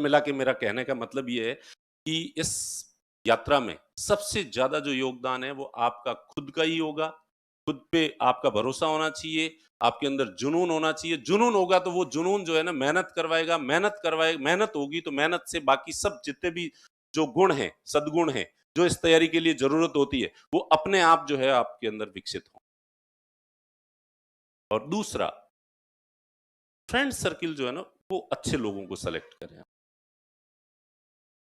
मिला के मेरा कहने का मतलब ये है कि इस यात्रा में सबसे ज़्यादा जो योगदान है वो आपका खुद का ही होगा। खुद पे आपका भरोसा होना चाहिए, आपके अंदर जुनून होना चाहिए। जुनून होगा तो वो जुनून जो है ना मेहनत होगी तो मेहनत से बाकी सब जितने भी जो गुण हैं, सद्गुण हैं, जो इस तैयारी के लिए ज़रूरत होती है, वो अपने आप जो है आपके अंदर विकसित हों। और दूसरा, फ्रेंड सर्किल जो है ना, वो अच्छे लोगों को सेलेक्ट करें।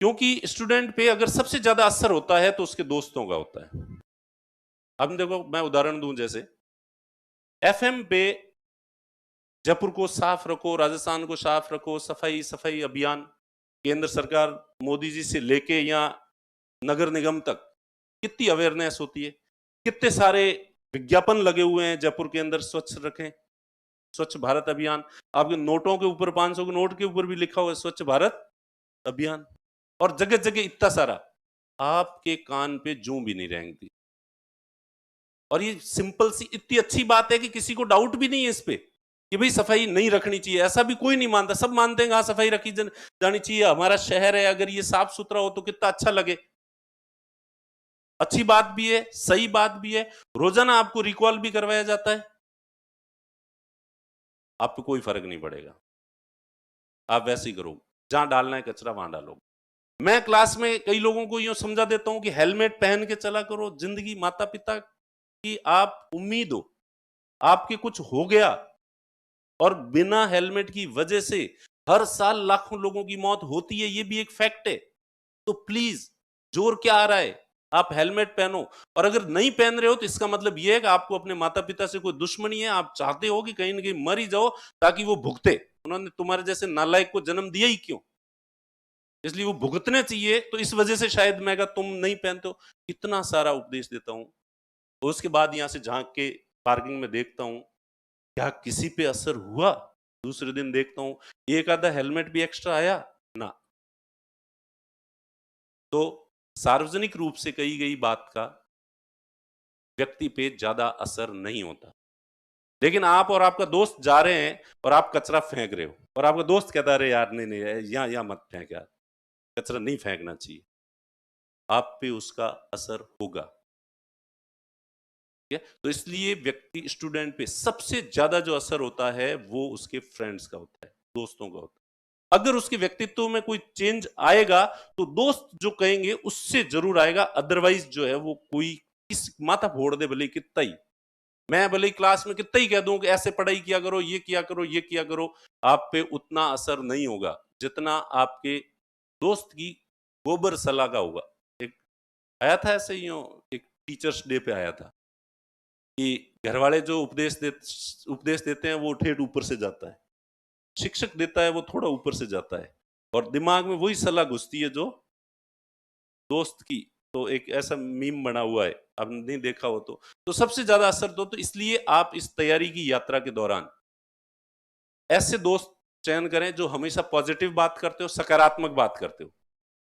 क्योंकि स्टूडेंट पे अगर सबसे ज़्यादा असर होता है तो उसके दोस्तों का होता है। अब देखो मैं उदाहरण दूं, जैसे एफएम पे जयपुर को साफ रखो, राजस्थान को साफ रखो, सफाई सफाई अभियान केंद्र सरकार मोदी जी से लेके या नगर निगम तक कितनी अवेयरनेस होती है, कितने सारे विज्ञापन लगे हुए हैं जयपुर के अंदर स्वच्छ रखें, स्वच्छ भारत अभियान। आपके नोटों के ऊपर 500 के नोट के ऊपर भी लिखा हुआ है स्वच्छ भारत अभियान। और जगह जगह इतना सारा, आपके कान पे जूं भी नहीं रेंगती। और ये सिंपल सी इतनी अच्छी बात है कि किसी को डाउट भी नहीं है इस पे कि भाई सफाई नहीं रखनी चाहिए, ऐसा भी कोई नहीं मानता। सब मानते हैं हाँ सफाई रखी जानी चाहिए, हमारा शहर है, अगर ये साफ सुथरा हो तो कितना अच्छा लगे। अच्छी बात भी है, सही बात भी है। रोजाना आपको रिकॉल भी करवाया जाता है, आपको कोई फर्क नहीं पड़ेगा। आप वैसे ही करो, जहां डालना है कचरा वहां डालो। मैं क्लास में कई लोगों को यूं समझा देता हूं कि हेलमेट पहन के चला करो। जिंदगी माता पिता की आप उम्मीद हो, आपके कुछ हो गया और बिना हेलमेट की वजह से हर साल लाखों लोगों की मौत होती है, ये भी एक फैक्ट है। तो प्लीज, जोर क्या आ रहा है, आप हेलमेट पहनो। और अगर नहीं पहन रहे हो तो इसका मतलब यह है कि आपको अपने माता पिता से कोई दुश्मनी है, आप चाहते हो कि कहीं ना कहीं मर ही जाओ ताकि वो भुगते। उन्होंने तुम्हारे जैसे नालायक को जन्म दिया ही क्यों, इसलिए वो भुगतने चाहिए। तो इस वजह से शायद मैं तुम नहीं पहनते हो। इतना सारा उपदेश देता हूं, और उसके बाद यहां से झांक के पार्किंग में देखता हूं क्या किसी पे असर हुआ। दूसरे दिन देखता हूं एक आधा हेलमेट भी एक्स्ट्रा आया ना। तो सार्वजनिक रूप से कही गई बात का व्यक्ति पे ज्यादा असर नहीं होता। लेकिन आप और आपका दोस्त जा रहे हैं और आप कचरा फेंक रहे हो और आपका दोस्त कहता है अरे यार नहीं नहीं यहां यहां मत फेंक यार, कचरा नहीं फेंकना चाहिए, आप पे उसका असर होगा। ठीक है, तो इसलिए व्यक्ति स्टूडेंट पे सबसे ज्यादा जो असर होता है वो उसके फ्रेंड्स का होता है, दोस्तों का होता है। अगर उसके व्यक्तित्व में कोई चेंज आएगा तो दोस्त जो कहेंगे उससे जरूर आएगा, अदरवाइज जो है वो कोई किस माथा फोड़ दे भले कितना ही, मैं भले ही क्लास में कितना ही कह दूं कि ऐसे पढ़ाई किया करो, ये किया करो, ये किया करो, आप पे उतना असर नहीं होगा जितना आपके दोस्त की गोबर सलाह का होगा। एक आया था ऐसे ही, एक टीचर्स डे पे आया था कि घर वाले जो उपदेश देते हैं वो ठेठ ऊपर से जाता है, शिक्षक देता है वो थोड़ा ऊपर से जाता है, और दिमाग में वही सलाह घुसती है जो दोस्त की। तो एक ऐसा मीम बना हुआ है, अब नहीं देखा हो तो सबसे ज्यादा असर तो इसलिए आप इस तैयारी की यात्रा के दौरान ऐसे दोस्त चयन करें जो हमेशा पॉजिटिव बात करते हो, सकारात्मक बात करते हो।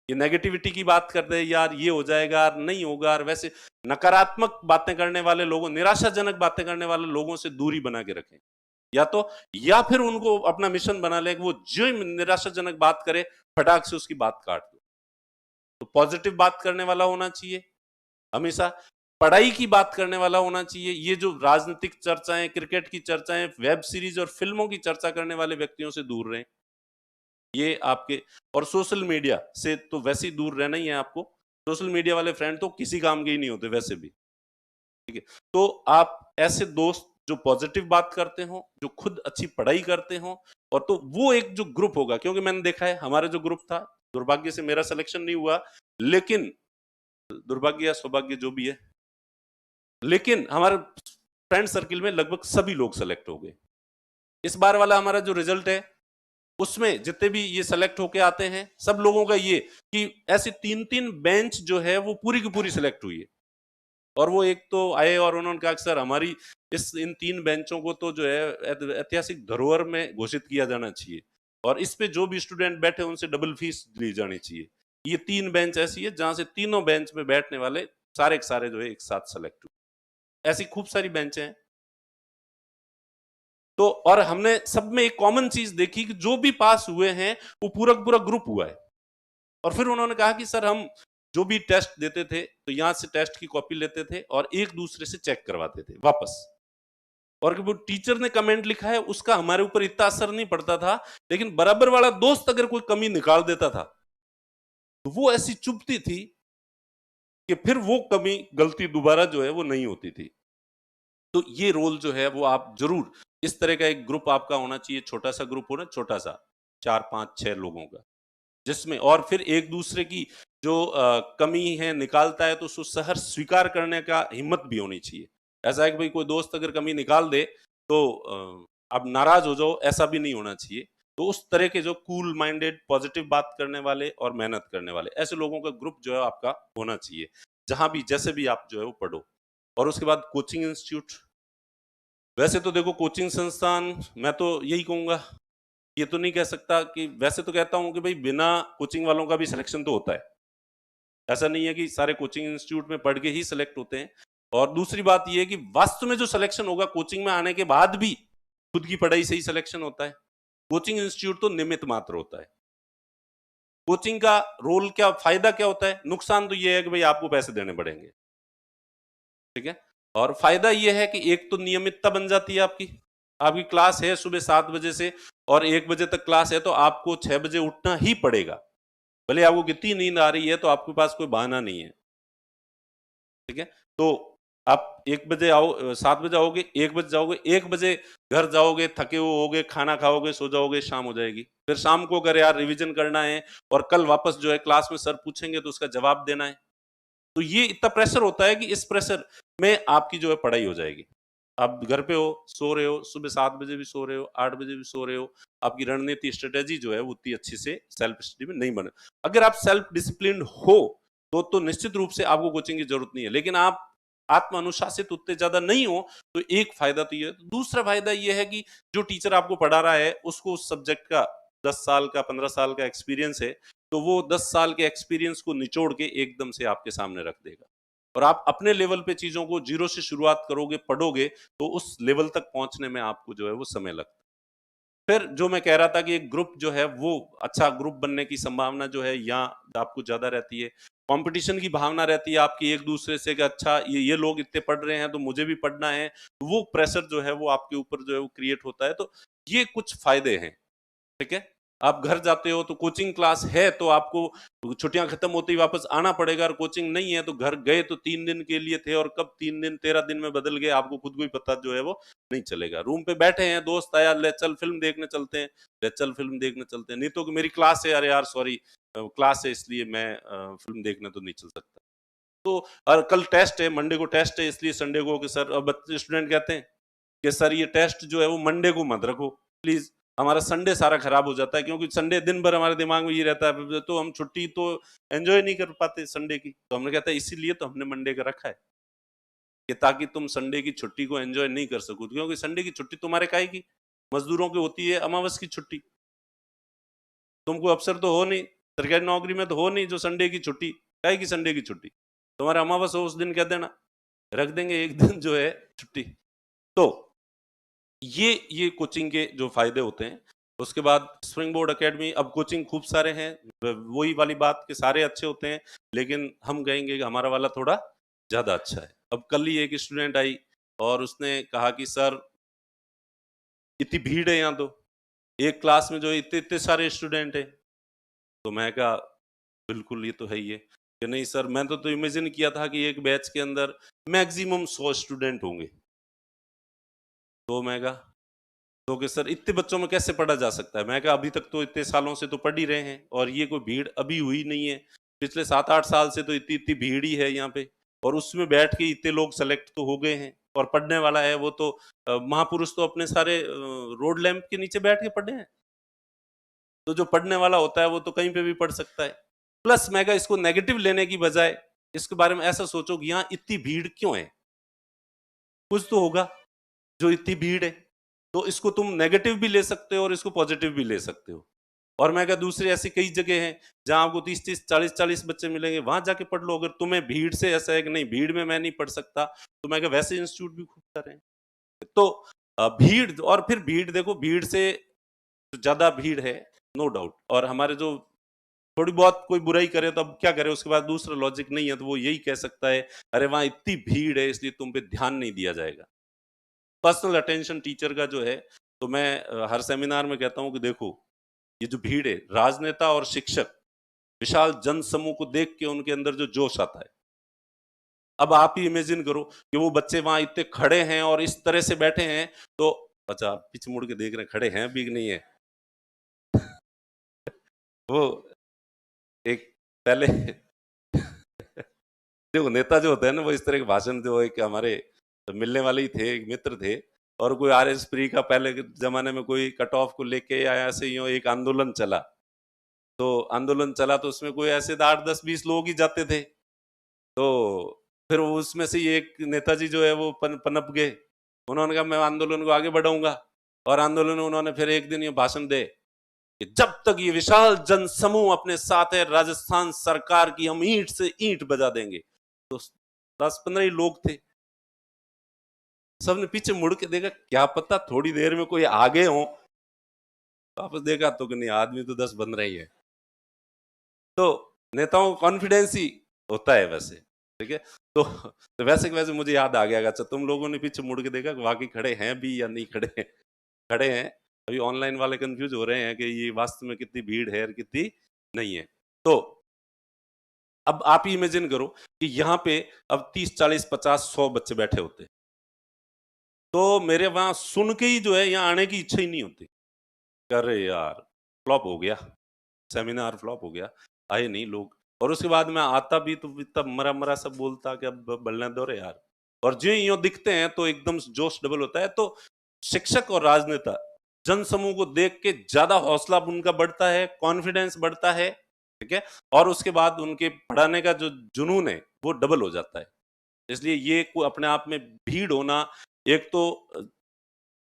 ये नेगेटिविटी की बात करते हैं यार ये हो जाएगा यार नहीं होगा यार, वैसे नकारात्मक बातें करने वाले लोगों, निराशाजनक बातें करने वाले लोगों से दूरी बना के रखें। या तो या फिर उनको अपना मिशन बना ले कि वो जो निराशाजनक बात करे फटाक से उसकी बात काट दो। तो पॉजिटिव बात करने वाला होना चाहिए हमेशा, पढ़ाई की बात करने वाला होना चाहिए। ये जो राजनीतिक चर्चाएं, क्रिकेट की चर्चाएं, वेब सीरीज और फिल्मों की चर्चा करने वाले व्यक्तियों से दूर रहें। ये आपके, और सोशल मीडिया से तो वैसे ही दूर रहना ही है आपको। सोशल मीडिया वाले फ्रेंड तो किसी काम के ही नहीं होते वैसे भी। ठीक है, तो आप ऐसे दोस्त जो पॉजिटिव बात करते हो, जो खुद अच्छी पढ़ाई करते हो, और तो वो एक जो ग्रुप होगा, क्योंकि मैंने देखा है हमारा जो ग्रुप था, दुर्भाग्य से मेरा सिलेक्शन नहीं हुआ, लेकिन दुर्भाग्य या सौभाग्य जो भी है, लेकिन हमारे फ्रेंड सर्किल में लगभग सभी लोग सेलेक्ट हो गए। इस बार वाला हमारा जो रिजल्ट है उसमें जितने भी ये सेलेक्ट होके आते हैं सब लोगों का ये कि ऐसे 3-3 बेंच जो है वो पूरी की पूरी सेलेक्ट हुई है। और वो एक तो आए और उन्होंने कहा कि सर हमारी इन 3 बेंचों को तो जो है ऐतिहासिक धरोहर में घोषित किया जाना चाहिए, और इस पे जो भी स्टूडेंट बैठे उनसे डबल फीस ली जानी चाहिए। ये 3 बेंच ऐसी है जहां से तीनों बेंच में बैठने वाले सारे के सारे जो है एक साथ सेलेक्ट हुए। ऐसी खूब सारी बेंचें हैं। तो और हमने सब में एक कॉमन चीज देखी कि जो भी पास हुए हैं वो पूरा पूरा ग्रुप हुआ है। और फिर उन्होंने कहा कि सर हम जो भी टेस्ट देते थे तो यहां से टेस्ट की कॉपी लेते थे और एक दूसरे से चेक करवाते थे वापस। और वो टीचर ने कमेंट लिखा है उसका हमारे ऊपर इतना असर नहीं पड़ता था, लेकिन बराबर वाला दोस्त अगर कोई कमी निकाल देता था तो वो ऐसी चुभती थी कि फिर वो कमी गलती दोबारा जो है वो नहीं होती थी। तो ये रोल जो है वो आप जरूर इस तरह का एक ग्रुप आपका होना चाहिए, छोटा सा ग्रुप होना, छोटा सा 4 5 6 लोगों का, जिसमें और फिर एक दूसरे की जो कमी है निकालता है तो उसको सहर स्वीकार करने का हिम्मत भी होनी चाहिए। ऐसा है कि भाई कोई दोस्त अगर कमी निकाल दे तो आप नाराज हो जाओ, ऐसा भी नहीं होना चाहिए। तो उस तरह के जो कूल माइंडेड पॉजिटिव बात करने वाले और मेहनत करने वाले ऐसे लोगों का ग्रुप जो है आपका होना चाहिए, जहां भी जैसे भी आप जो है वो पढ़ो। और उसके बाद कोचिंग इंस्टीट्यूट, वैसे तो देखो कोचिंग संस्थान, मैं तो यही कहूंगा, ये तो नहीं कह सकता कि, वैसे तो कहता हूं कि भाई बिना कोचिंग वालों का भी सिलेक्शन तो होता है। ऐसा नहीं है कि सारे कोचिंग इंस्टीट्यूट में पढ़ के ही सिलेक्ट होते हैं। और दूसरी बात ये है कि वास्तव में जो सिलेक्शन होगा कोचिंग में आने के बाद भी खुद की पढ़ाई से ही सिलेक्शन होता है। कोचिंग इंस्टीट्यूट तो निमित्त मात्र होता है। कोचिंग का रोल क्या, फायदा क्या होता है? नुकसान तो ये है कि भाई आपको पैसे देने पड़ेंगे, ठीक है। और फायदा ये है कि एक तो नियमितता बन जाती है आपकी। आपकी क्लास है सुबह 7 बजे से और 1 बजे तक क्लास है तो आपको 6 बजे उठना ही पड़ेगा। भले आपको कितनी नींद आ रही है तो आपके पास कोई बहाना नहीं है, ठीक है। तो आप 1 बजे आओ, 7 बजे आओगे, 1 बजे जाओगे, 1 बजे घर जाओगे, थके हुए होगे, खाना खाओगे, सो जाओगे, शाम हो जाएगी। फिर शाम को अगर यार रिवीजन करना है और कल वापस जो है क्लास में सर पूछेंगे तो उसका जवाब देना है। तो ये इतना प्रेशर होता है कि इस प्रेशर में आपकी जो है पढ़ाई हो जाएगी। आप घर पे हो, सो रहे हो, सुबह 7 बजे भी सो रहे हो, 8 बजे भी सो रहे हो, आपकी रणनीति स्ट्रेटेजी जो है वो उतनी अच्छी से सेल्फ स्टडी में नहीं बने। अगर आप सेल्फ डिसिप्लिन हो तो निश्चित रूप से आपको कोचिंग की जरूरत नहीं है, लेकिन आप आत्म अनुशासित उतने ज्यादा नहीं हो तो एक फायदा तो ये है। दूसरा फायदा ये है कि जो टीचर आपको पढ़ा रहा है उसको उस सब्जेक्ट का 10 साल का 15 साल का एक्सपीरियंस है, तो वो 10 साल के एक्सपीरियंस को निचोड़ के एकदम से आपके सामने रख देगा। और आप अपने लेवल पे चीजों को जीरो से शुरुआत करोगे, पढ़ोगे, तो उस लेवल तक पहुंचने में आपको जो है वो समय लगता है। फिर जो मैं कह रहा था कि एक ग्रुप जो है वो अच्छा ग्रुप बनने की संभावना जो है यहाँ आपको ज्यादा रहती है। कंपटीशन की भावना रहती है आपकी एक दूसरे से कि अच्छा ये लोग इतने पढ़ रहे हैं तो मुझे भी पढ़ना है। वो प्रेशर जो है वो आपके ऊपर जो है वो क्रिएट होता है। तो ये कुछ फायदे हैं, ठीक है। आप घर जाते हो तो कोचिंग क्लास है तो आपको छुट्टियां खत्म होते ही वापस आना पड़ेगा, और कोचिंग नहीं है तो घर गए तो 3 दिन के लिए थे और कब 3 दिन 13 दिन में बदल गए आपको खुद को ही पता जो है वो नहीं चलेगा। रूम पे बैठे हैं, दोस्त आया, ले चल फिल्म देखने चलते हैं, ले चल फिल्म देखने चलते हैं, नहीं तो कि मेरी क्लास है, अरे यार सॉरी क्लास है इसलिए मैं फिल्म देखने तो नहीं चल सकता। तो और कल टेस्ट है, मंडे को टेस्ट है इसलिए संडे को, कि सर, अब बच्चे स्टूडेंट कहते हैं कि सर ये टेस्ट जो है वो मंडे को मत रखो प्लीज, हमारा संडे सारा खराब हो जाता है, क्योंकि संडे दिन भर हमारे दिमाग में ये रहता है तो हम छुट्टी तो एंजॉय नहीं कर पाते संडे की। तो हमने कहता है इसीलिए तो हमने मंडे का रखा है कि ताकि तुम संडे की छुट्टी को एंजॉय नहीं कर सको, क्योंकि संडे की छुट्टी तुम्हारे काहे की, मजदूरों की होती है अमावस की छुट्टी। तुमको अफसर तो हो नहीं, सरकारी नौकरी में तो हो नहीं जो संडे की छुट्टी, काहे की संडे की छुट्टी, तुम्हारा अमावस हो उस दिन कह देना, रख देंगे एक दिन जो है छुट्टी। तो ये कोचिंग के जो फायदे होते हैं। उसके बाद स्प्रिंग बोर्ड एकेडमी, अब कोचिंग खूब सारे हैं, वही वाली बात के सारे अच्छे होते हैं, लेकिन हम कहेंगे कि हमारा वाला थोड़ा ज्यादा अच्छा है। अब कल ही एक स्टूडेंट आई और उसने कहा कि सर इतनी भीड़ है यहाँ, तो एक क्लास में जो है इतने इतने सारे स्टूडेंट है। तो मैं कहा बिल्कुल ये तो है ही है, कि नहीं सर मैं तो इमेजिन किया था कि एक बैच के अंदर मैक्सिमम 100 स्टूडेंट होंगे। तो मैं कहा तो कि सर इतने बच्चों में कैसे पढ़ा जा सकता है? मैं कहा अभी तक तो इतने सालों से तो पढ़ ही रहे हैं और ये कोई भीड़ अभी हुई नहीं है, पिछले 7 8 साल से तो इतनी इतनी भीड़ ही है यहाँ पे, और उसमें बैठ के इतने लोग सेलेक्ट तो हो गए हैं। और पढ़ने वाला है वो तो महापुरुष तो अपने सारे रोड लैंप के नीचे बैठ के पढ़े हैं। तो जो पढ़ने वाला होता है वो तो कहीं पे भी पढ़ सकता है। प्लस मैं कहा इसको नेगेटिव लेने की बजाय इसके बारे में ऐसा सोचो कि यहाँ इतनी भीड़ क्यों है, कुछ तो होगा जो इतनी भीड़ है। तो इसको तुम नेगेटिव भी ले सकते हो और इसको पॉजिटिव भी ले सकते हो। और मैं क्या, दूसरी ऐसी कई जगह हैं जहां आपको 30 30 40 40 बच्चे मिलेंगे, वहां जाके पढ़ लो। अगर तुम्हें भीड़ से ऐसा है कि नहीं भीड़ में मैं नहीं पढ़ सकता, तो मैं क्या वैसे इंस्टीट्यूट भी खूब सारे हैं। तो भीड़, और फिर भीड़ देखो, भीड़ से ज्यादा भीड़ है, नो डाउट। और हमारे जो थोड़ी बहुत कोई बुराई करे तो अब क्या करे, उसके बाद दूसरा लॉजिक नहीं है तो वो यही कह सकता है, अरे वहां इतनी भीड़ है इसलिए तुम पे ध्यान नहीं दिया जाएगा। पर्सनल अटेंशन टीचर का जो है, तो मैं हर सेमिनार में कहता हूं कि देखो, ये जो भीड़ है, राजनेता और शिक्षक, विशाल जन समूह को देख के उनके अंदर जो जोश आता है, अब आप ही इमेजिन करो कि वो बच्चे वहां इतने खड़े हैं और इस तरह से बैठे हैं, तो अच्छा पीछे मुड़ के देख रहे हैं खड़े हैं भी कि नहीं है। वो एक पहले देखो, नेता जो होता है ना, वो इस तरह के भाषण, जो एक हमारे मिलने वाले ही थे, एक मित्र थे, और कोई आरएस फ्री का पहले के जमाने में कोई कट ऑफ को लेके या ऐसे यूं एक आंदोलन चला, तो आंदोलन चला तो उसमें कोई ऐसे 8 10 20 लोग ही जाते थे, तो फिर वो उसमें से ही एक नेताजी जो है वो पनप गए। उन्होंने कहा मैं आंदोलन को आगे बढ़ाऊंगा, और आंदोलन में उन्होंने फिर एक दिन ये भाषण दे कि जब तक ये विशाल जनसमूह अपने साथ है, राजस्थान सरकार की हम ईंट से ईंट बजा देंगे। तो 10 15 ही लोग थे, सबने पीछे मुड़ के देखा, क्या पता थोड़ी देर में कोई आगे हो, वापस देखा तो कि नहीं, आदमी तो 10 15 ही है। तो नेताओं को कॉन्फिडेंस ही होता है वैसे, ठीक है। तो वैसे के वैसे मुझे याद आ गया, अच्छा तुम लोगों ने पीछे मुड़ के देखा कि वाकई खड़े हैं भी या नहीं खड़े हैं। खड़े हैं। अभी ऑनलाइन वाले कंफ्यूज हो रहे हैं कि ये वास्तव में कितनी भीड़ है और कितनी नहीं है। तो अब आप ही इमेजिन करो कि यहाँ पे अब 30 40 50 100 बच्चे बैठे होते, तो मेरे वहां सुन के ही जो है यहाँ आने की इच्छा ही नहीं होती। अरे यार, फ्लॉप हो गया, सेमिनार फ्लॉप हो गया, आए नहीं लोग। और उसके बाद मैं आता भी तो इतना मरा मरा सब बोलता कि अब बल्ले दो रे यार। और जो यूं दिखते हैं तो एकदम जोश डबल होता है। तो शिक्षक और राजनेता जन समूह को देख के ज्यादा हौसला उनका बढ़ता है, कॉन्फिडेंस बढ़ता है, ठीक है। और उसके बाद उनके पढ़ाने का जो जुनून है वो डबल हो जाता है। इसलिए ये अपने आप में भीड़ होना, एक तो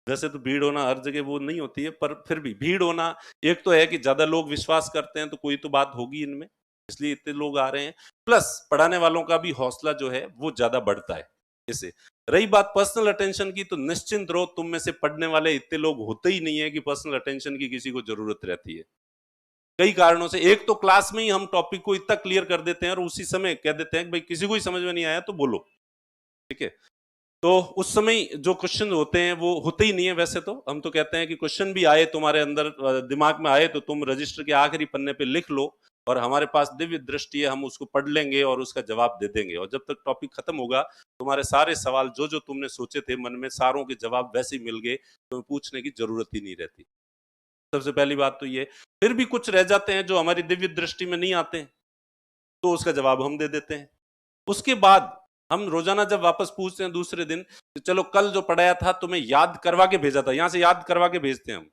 वैसे तो भीड़ होना हर जगह वो नहीं होती है, पर फिर भी भीड़ होना, एक तो है कि ज्यादा लोग विश्वास करते हैं तो कोई तो बात होगी इनमें, इसलिए इतने लोग आ रहे हैं। प्लस पढ़ाने वालों का भी हौसला जो है वो ज्यादा बढ़ता है इससे। रही बात पर्सनल अटेंशन की, तो निश्चिंत रहो, तुम में से पढ़ने वाले इतने लोग होते ही नहीं है कि पर्सनल अटेंशन की किसी को जरूरत रहती है। कई कारणों से, एक तो क्लास में ही हम टॉपिक को इतना क्लियर कर देते हैं और उसी समय कह देते हैं कि भाई किसी को ही समझ में नहीं आया तो बोलो, ठीक है। तो उस समय जो क्वेश्चन होते हैं वो होते ही नहीं है। वैसे तो हम तो कहते हैं कि क्वेश्चन भी आए तुम्हारे अंदर दिमाग में आए तो तुम रजिस्टर के आखिरी पन्ने पे लिख लो, और हमारे पास दिव्य दृष्टि है, हम उसको पढ़ लेंगे और उसका जवाब दे देंगे। और जब तक टॉपिक खत्म होगा, तुम्हारे सारे सवाल जो जो तुमने सोचे थे मन में, सारों के जवाब वैसे ही मिल गए, तुम्हें पूछने की जरूरत ही नहीं रहती। सबसे पहली बात तो ये। फिर भी कुछ रह जाते हैं जो हमारी दिव्य दृष्टि में नहीं आते हैं, तो उसका जवाब हम दे देते हैं। उसके बाद हम रोजाना जब वापस पूछते हैं दूसरे दिन, तो चलो कल जो पढ़ाया था तुम्हें याद करवा के भेजा था, यहां से याद करवा के भेजते हैं हम,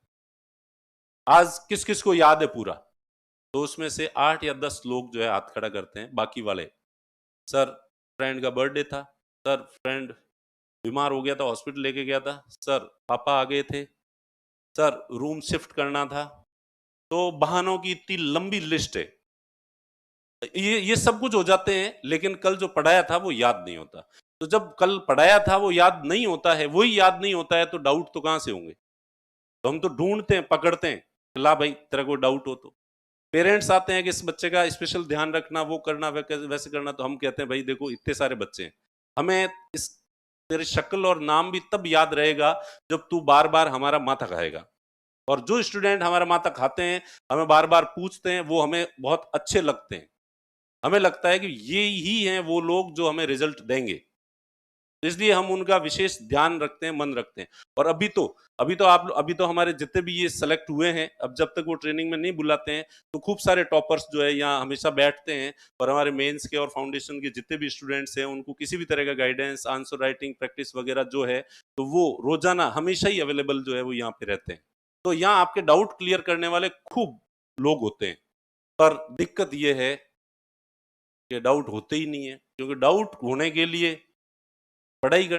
आज किस किस को याद है पूरा। तो उसमें से 8 या 10 लोग जो है हाथ खड़ा करते हैं, बाकी वाले, सर फ्रेंड का बर्थडे था, सर फ्रेंड बीमार हो गया था, हॉस्पिटल लेके गया था, सर पापा आ गए थे, सर रूम शिफ्ट करना था। तो बहानों की इतनी लंबी लिस्ट है, ये सब कुछ हो जाते हैं, लेकिन कल जो पढ़ाया था वो याद नहीं होता। तो जब कल पढ़ाया था वो याद नहीं होता है, वही याद नहीं होता है, तो डाउट तो कहां से होंगे। तो हम तो ढूंढते हैं, पकड़ते हैं, ला भाई तेरा कोई डाउट हो तो। पेरेंट्स आते हैं कि इस बच्चे का स्पेशल ध्यान रखना, वो करना, वैसे करना, तो हम कहते हैं भाई देखो इतने सारे बच्चे हैं, हमें इस तेरी शक्ल और नाम भी तब याद रहेगा जब तू बार बार हमारा माथा खाएगा। और जो स्टूडेंट हमारा माथा खाते हैं, हमें बार बार पूछते हैं, वो हमें बहुत अच्छे लगते हैं। हमें लगता है कि ये ही हैं वो लोग जो हमें रिजल्ट देंगे, इसलिए हम उनका विशेष ध्यान रखते हैं, मन रखते हैं। और अभी तो हमारे जितने भी ये सेलेक्ट हुए हैं, अब जब तक वो ट्रेनिंग में नहीं बुलाते हैं, तो खूब सारे टॉपर्स जो है यहाँ हमेशा बैठते हैं, और हमारे मेंस के और फाउंडेशन के जितने भी स्टूडेंट्स हैं उनको किसी भी तरह का गाइडेंस, आंसर राइटिंग प्रैक्टिस वगैरह जो है, तो वो रोजाना हमेशा ही अवेलेबल जो है वो यहाँ पे रहते हैं। तो यहाँ आपके डाउट क्लियर करने वाले खूब लोग होते हैं। पर दिक्कत ये है कि डाउट होते ही नहीं है, क्योंकि डाउट होने के लिए पढ़ाई